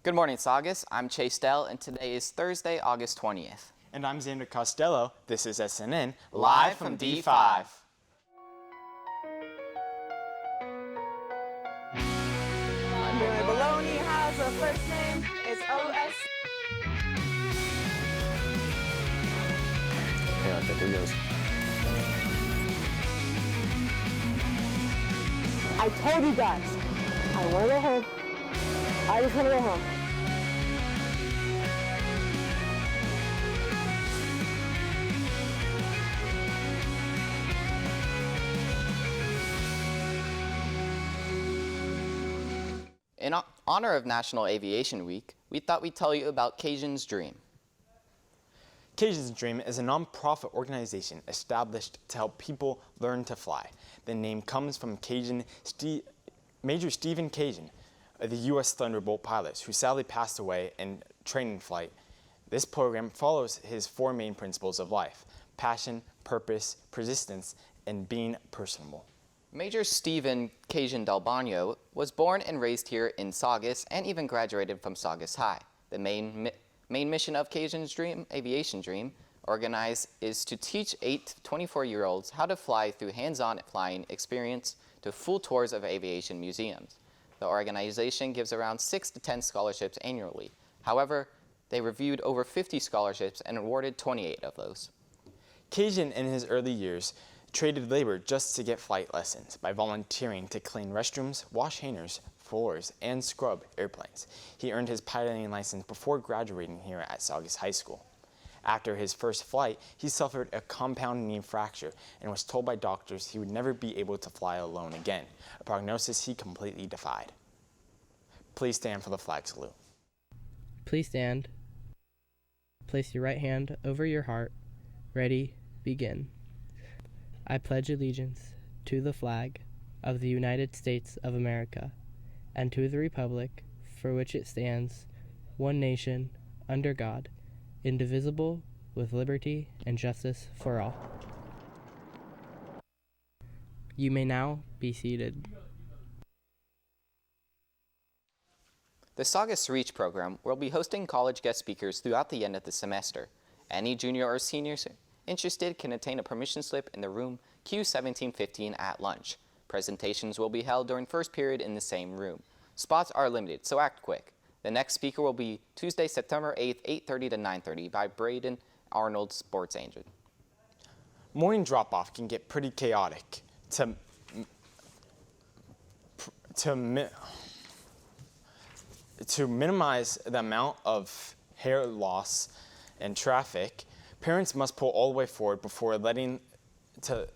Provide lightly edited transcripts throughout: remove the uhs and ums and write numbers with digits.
Good morning, Saugus. I'm Chase Dell, and today is Thursday, August 20th. And I'm Xander Costello. This is SNN, Live from D5. My baloney has a first name. It's O.S. Yeah, okay, here goes. I told you guys, I want to go home. I just want to go home. In honor of National Aviation Week, we thought we'd tell you about Cajun's Dream. Cajun's Dream is a non-profit organization established to help people learn to fly. The name comes from Major Stephen Cajun, the U.S. Thunderbolt pilot, who sadly passed away in training flight. This program follows his four main principles of life: passion, purpose, persistence, and being personable. Major Stephen Cajun Del Baño was born and raised here in Saugus and even graduated from Saugus High. The main mission of Cajun's Dream, Aviation Dream, organized is to teach 8 to 24-year-olds how to fly through hands-on flying experience to full tours of aviation museums. The organization gives around 6 to 10 scholarships annually. However, they reviewed over 50 scholarships and awarded 28 of those. Cajun, in his early years, traded labor just to get flight lessons by volunteering to clean restrooms, wash hangars, floors, and scrub airplanes. He earned his piloting license before graduating here at Saugus High School. After his first flight, he suffered a compound knee fracture and was told by doctors he would never be able to fly alone again, a prognosis he completely defied. Please stand for the flag salute. Please stand. Place your right hand over your heart. Ready, begin. I pledge allegiance to the flag of the United States of America and to the republic for which it stands, one nation, under God, indivisible, with liberty and justice for all. You may now be seated. The Saugus Reach program will be hosting college guest speakers throughout the end of the semester. Any junior or senior interested can obtain a permission slip in the room Q1715 at lunch. Presentations will be held during first period in the same room. Spots are limited, so act quick. The next speaker will be Tuesday, September 8th, 8:30 to 9:30 by Braden Arnold Sports Agent. Morning drop-off can get pretty chaotic. To minimize the amount of hair loss and traffic, parents must pull all the way forward before stopping to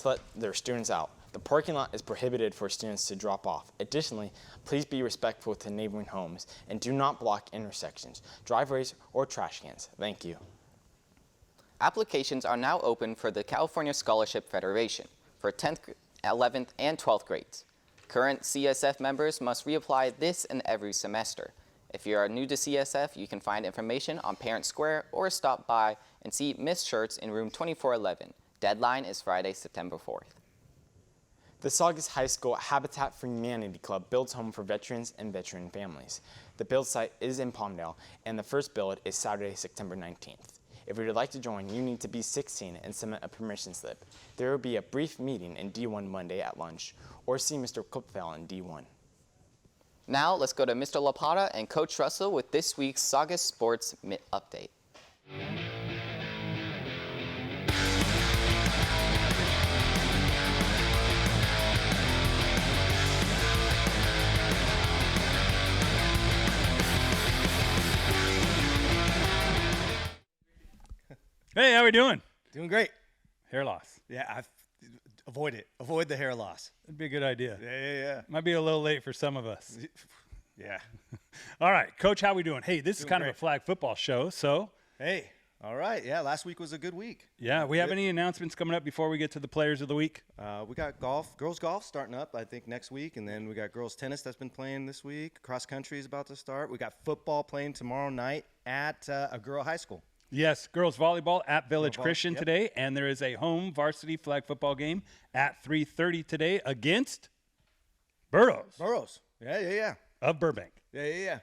let their students out. The parking lot is prohibited for students to drop off. Additionally, please be respectful to neighboring homes and do not block intersections, driveways, or trash cans. Thank you. Applications are now open for the California Scholarship Federation for 10th, 11th, and 12th grades. Current CSF members must reapply this and every semester. If you are new to CSF, you can find information on Parent Square or stop by and see Miss Shirts in room 2411. Deadline is Friday, September 4th. The Saugus High School Habitat for Humanity Club builds homes for veterans and veteran families. The build site is in Palmdale, and the first build is Saturday, September 19th. If you would like to join, you need to be 16 and submit a permission slip. There will be a brief meeting in D1 Monday at lunch, or see Mr. Kupfel in D1. Now let's go to Mr. LaPata and Coach Russell with this week's Saugus Sports Update. Hey, how we doing? Doing great. Hair loss. Yeah, avoid it. Avoid the hair loss. That'd be a good idea. Yeah. Might be a little late for some of us. Yeah. All right, Coach, how we doing? Hey, this is kind great. of a flag football show, so. Hey, all right. Yeah, last week was a good week. Yeah, we have any announcements coming up before we get to the players of the week? We got girls golf starting up, I think, next week. And then we got girls tennis that's been playing this week. Cross country is about to start. We got football playing tomorrow night at a girl high school. Yes, girls volleyball at Village Christian yep. today, and there is a home varsity flag football game at 3:30 today against Burroughs. Yeah. of Burbank. Yeah.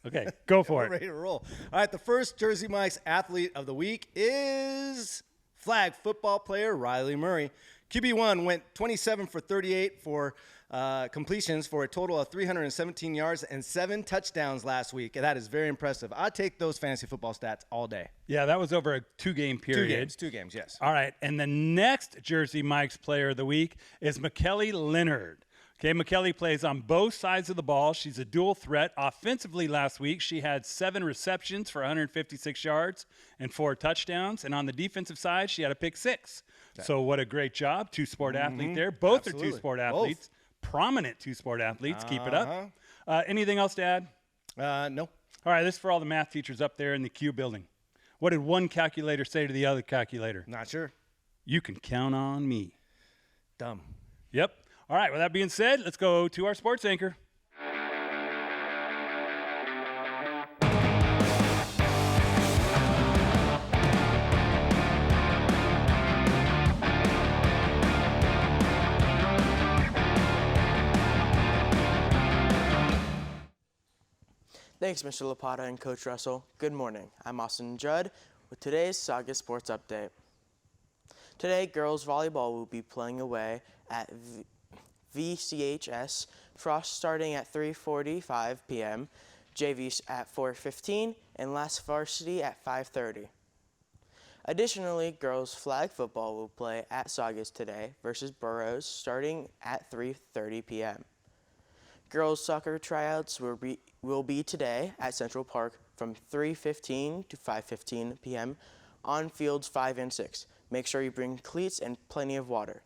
Okay, go for We're it. ready to roll. All right, the first Jersey Mike's athlete of the week is flag football player Riley Murray. QB1 went 27 for 38 for completions for a total of 317 yards and 7 touchdowns last week. And that is very impressive. I'd take those fantasy football stats all day. Yeah, that was over a 2-game period. Two games, yes. All right, and the next Jersey Mike's player of the week is McKelly Leonard. Okay, McKelly plays on both sides of the ball. She's a dual threat. Offensively last week, she had 7 receptions for 156 yards and 4 touchdowns. And on the defensive side, she had a pick 6. So what a great job. Two-sport athlete there. Both Absolutely. are two-sport athletes. Prominent two-sport athletes. Keep it up. Anything else to add? No. All right, this is for all the math teachers up there in the Q building. What did one calculator say to the other calculator? Not sure. You can count on me. Dumb. Yep. All right, with that being said, let's go to our sports anchor. Thanks, Mr. Lapata and Coach Russell. Good morning. I'm Austin Judd with today's Saga Sports Update. Today, girls volleyball will be playing away at VCHS, Frost starting at 3:45 p.m., JV at 4:15, and last varsity at 5:30. Additionally, girls flag football will play at Saugus today versus Burroughs starting at 3:30 p.m. Girls soccer tryouts will be today at Central Park from 3:15 to 5:15 p.m. on fields 5 and 6. Make sure you bring cleats and plenty of water.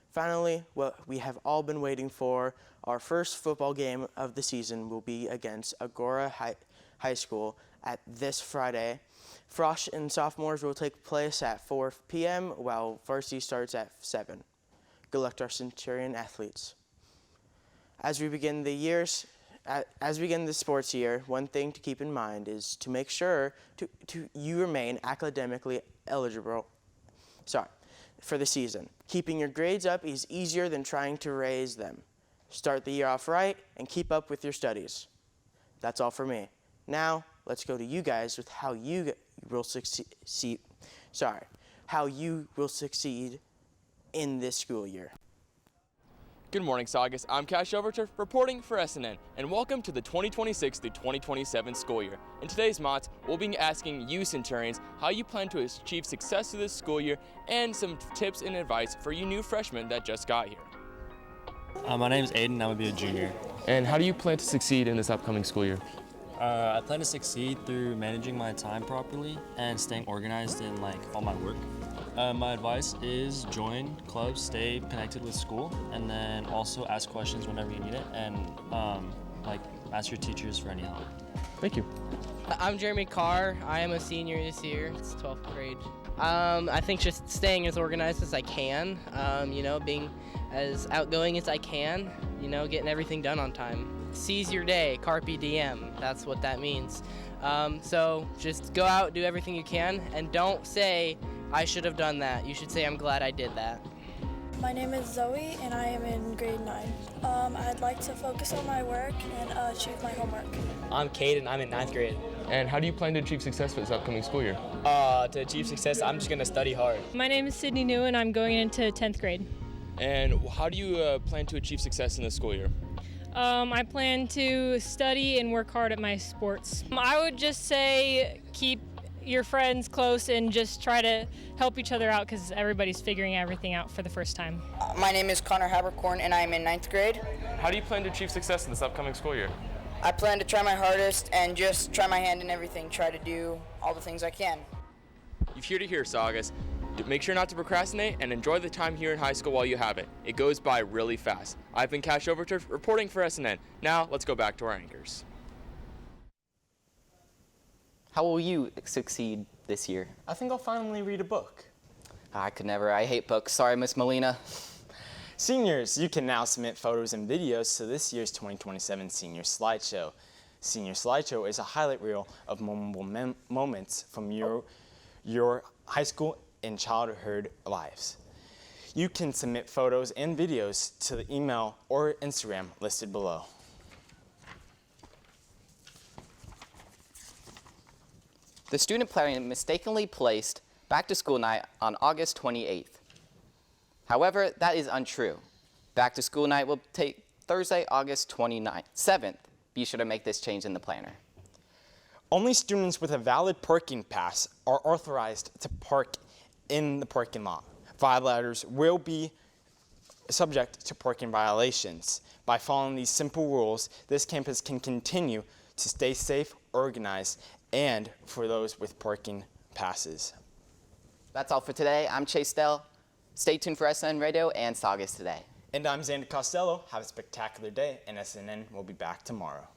Finally, what we have all been waiting for, our first football game of the season will be against Agora High School at this Friday. Frosh and sophomores will take place at 4 p.m. while varsity starts at 7. Good luck to our Centurion athletes. As we begin the sports year, one thing to keep in mind is to make sure you remain academically eligible for the season. Keeping your grades up is easier than trying to raise them. Start the year off right and keep up with your studies. That's all for me. Now, let's go to you guys with how you will succeed in this school year. Good morning, Saugus. I'm Cash Overturf reporting for SNN, and welcome to the 2026 through 2027 school year. In today's MOTS, we'll be asking you Centurions how you plan to achieve success through this school year and some tips and advice for you new freshmen that just got here. My name is Aiden, I'm going to be a junior. And how do you plan to succeed in this upcoming school year? I plan to succeed through managing my time properly and staying organized in all my work. My advice is join clubs, stay connected with school, and then also ask questions whenever you need it, and ask your teachers for any help. Thank you. I'm Jeremy Carr. I am a senior this year. It's 12th grade. I think just staying as organized as I can, being as outgoing as I can, getting everything done on time. Seize your day, carpe diem. That's what that means. So just go out, do everything you can, and don't say, I should have done that. You should say, I'm glad I did that. My name is Zoe, and I am in grade 9. I'd like to focus on my work and achieve my homework. I'm Cade, and I'm in 9th grade. And how do you plan to achieve success for this upcoming school year? To achieve success, I'm just going to study hard. My name is Sydney New, and I'm going into 10th grade. And how do you plan to achieve success in this school year? I plan to study and work hard at my sports. I would just say keep your friends close and just try to help each other out because everybody's figuring everything out for the first time. My name is Connor Habercorn, and I am in 9th grade. How do you plan to achieve success in this upcoming school year? I plan to try my hardest and just try my hand in everything, try to do all the things I can. You've here to hear, Saugus. Make sure not to procrastinate and enjoy the time here in high school while you have it. It goes by really fast. I've been Cash Overturf reporting for SNN. Now, let's go back to our anchors. How will you succeed this year? I think I'll finally read a book. I could never. I hate books. Sorry, Miss Molina. Seniors, you can now submit photos and videos to this year's 2027 Senior Slideshow. Senior Slideshow is a highlight reel of memorable moments from your high school and childhood lives. You can submit photos and videos to the email or Instagram listed below. The student planner mistakenly placed back to school night on August 28th. However, that is untrue. Back to school night will take Thursday, August 7th. Be sure to make this change in the planner. Only students with a valid parking pass are authorized to park in the parking lot. Violators will be subject to parking violations. By following these simple rules, this campus can continue to stay safe, organized, and for those with parking passes. That's all for today. I'm Chase Dell. Stay tuned for SNN Radio and Saugus Today. And I'm Xander Costello. Have a spectacular day, and SNN will be back tomorrow.